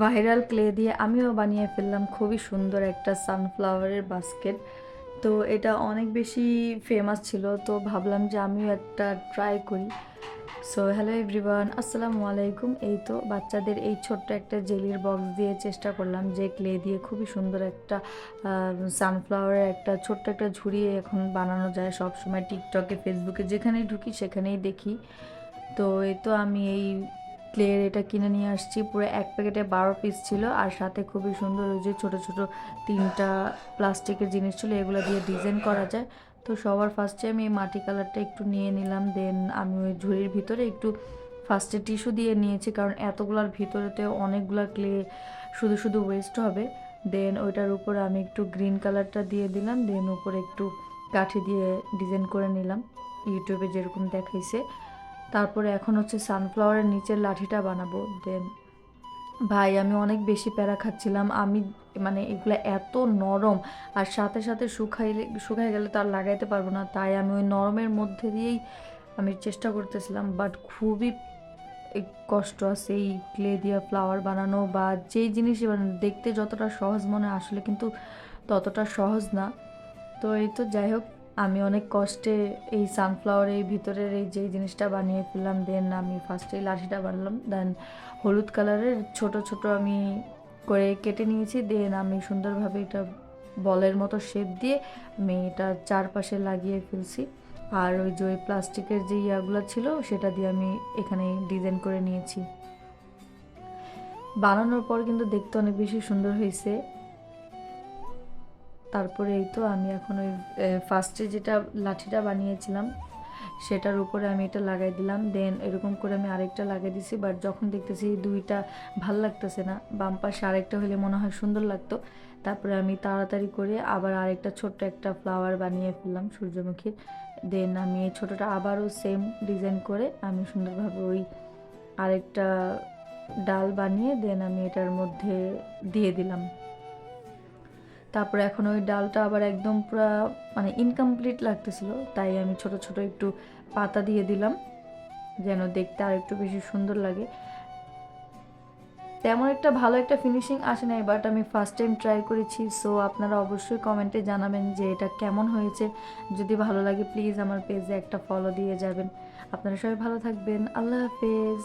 Viral clay দিয়ে আমিও বানিয়ে ফেললাম খুবই সুন্দর একটা সানফ্লাওয়ারের বাস্কেট। তো এটা অনেক বেশি ফেমাস ছিল, তো ভাবলাম যে আমিও একটা ট্রাই করি। সো হ্যালো এভরিওয়ান, আসসালামু আলাইকুম। এই তো বাচ্চাদের এই ছোট্ট একটা জেলির বক্স দিয়ে চেষ্টা করলাম যে ক্লে দিয়ে খুবই সুন্দর একটা সানফ্লাওয়ারের একটা ছোট্ট একটা ঝুড়ি এখন বানানো যায়। সব সময় টিকটকে, ফেসবুকে যেখানেই ঢুকি সেখানেই দেখি। তো এই তো আমি এই ক্লের এটা কিনে নিয়ে আসছি। পুরো এক প্যাকেটে 12 পিস ছিল, আর সাথে খুবই সুন্দর ওই যে ছোটো ছোটো 3টা প্লাস্টিকের জিনিস ছিল, এগুলো দিয়ে ডিজাইন করা যায়। তো সবার ফার্স্টে আমি এই মাটি কালারটা একটু নিয়ে নিলাম, দেন আমি ওই ঝুড়ির ভিতরে একটু ফার্স্টে টিস্যু দিয়ে নিয়েছি, কারণ এতগুলার ভিতরেতে অনেকগুলা ক্লে শুধু শুধু ওয়েস্ট হবে। দেন ওইটার উপরে আমি একটু গ্রিন কালারটা দিয়ে দিলাম, দেন উপরে একটু কাঠি দিয়ে ডিজাইন করে নিলাম ইউটিউবে যেরকম দেখাইছে। তারপরে এখন হচ্ছে সানফ্লাওয়ারের নিচের লাঠিটা বানাবো। দেন ভাই আমি অনেক বেশি প্যারা খাচ্ছিলাম, আমি মানে এগুলো এত নরম, আর সাথে সাথে শুকাই গেলে তো আর লাগাইতে পারবো না, তাই আমি ওই নরমের মধ্যে দিয়েই আমি চেষ্টা করতেছিলাম। বাট খুবই কষ্ট আছে এই ক্লে দিয়ে ফ্লাওয়ার বানানো, বা যেই জিনিসই বানানো দেখতে যতটা সহজ মনে হয় আসলে কিন্তু ততটা সহজ না। তো এই তো যাই হোক, আমি অনেক কষ্টে এই সানফ্লাওয়ার এই ভিতরের এই যেই জিনিসটা বানিয়ে ফেললাম। দেন আমি ফার্স্টে লাঠিটা বানালাম, দেন হলুদ কালারের ছোট ছোট আমি করে কেটে নিয়েছি। দেন আমি সুন্দরভাবে এটা বলের মতো শেপ দিয়ে আমি এটা চারপাশে লাগিয়ে ফেলছি। আর ওই যে ওই প্লাস্টিকের যে ইয়াগুলো ছিল সেটা দিয়ে আমি এখানে ডিজাইন করে নিয়েছি। বানানোর পর কিন্তু দেখতে অনেক বেশি সুন্দর হয়েছে। তারপরে এই তো আমি এখন ওই ফার্স্টে যেটা লাঠিটা বানিয়েছিলাম সেটার উপরে আমি এটা লাগাই দিলাম। দেন এরকম করে আমি আরেকটা লাগিয়ে দিছি, বাট যখন দেখতেছি দুইটা ভাল লাগতেছে না, বাম পাশে আরেকটা হলে মনে হয় সুন্দর লাগতো। তারপরে আমি তাড়াতাড়ি করে আবার আরেকটা ছোট্ট একটা ফ্লাওয়ার বানিয়ে ফেললাম সূর্যমুখীর। দেন আমি এই ছোটোটা আবারও সেম ডিজাইন করে আমি সুন্দরভাবে ওই আরেকটা ডাল বানিয়ে দেন আমি এটার মধ্যে দিয়ে দিলাম। তারপরে এখন ওই ডালটা আবার একদম পুরা মানে ইনকমপ্লিট লাগতেছিল, তাই আমি ছোট ছোট একটু পাতা দিয়ে দিলাম যেন দেখতে আর একটু বেশি সুন্দর লাগে। তেমন একটা ভালো একটা ফিনিশিং আসে নাই, বাট আমি ফার্স্ট টাইম ট্রাই করেছি। সো আপনারা অবশ্যই কমেন্টে জানাবেন যে এটা কেমন হয়েছে। যদি ভালো লাগে প্লিজ আমার পেজে একটা ফলো দিয়ে যাবেন। আপনারা সবাই ভালো থাকবেন, আল্লাহ হাফেজ।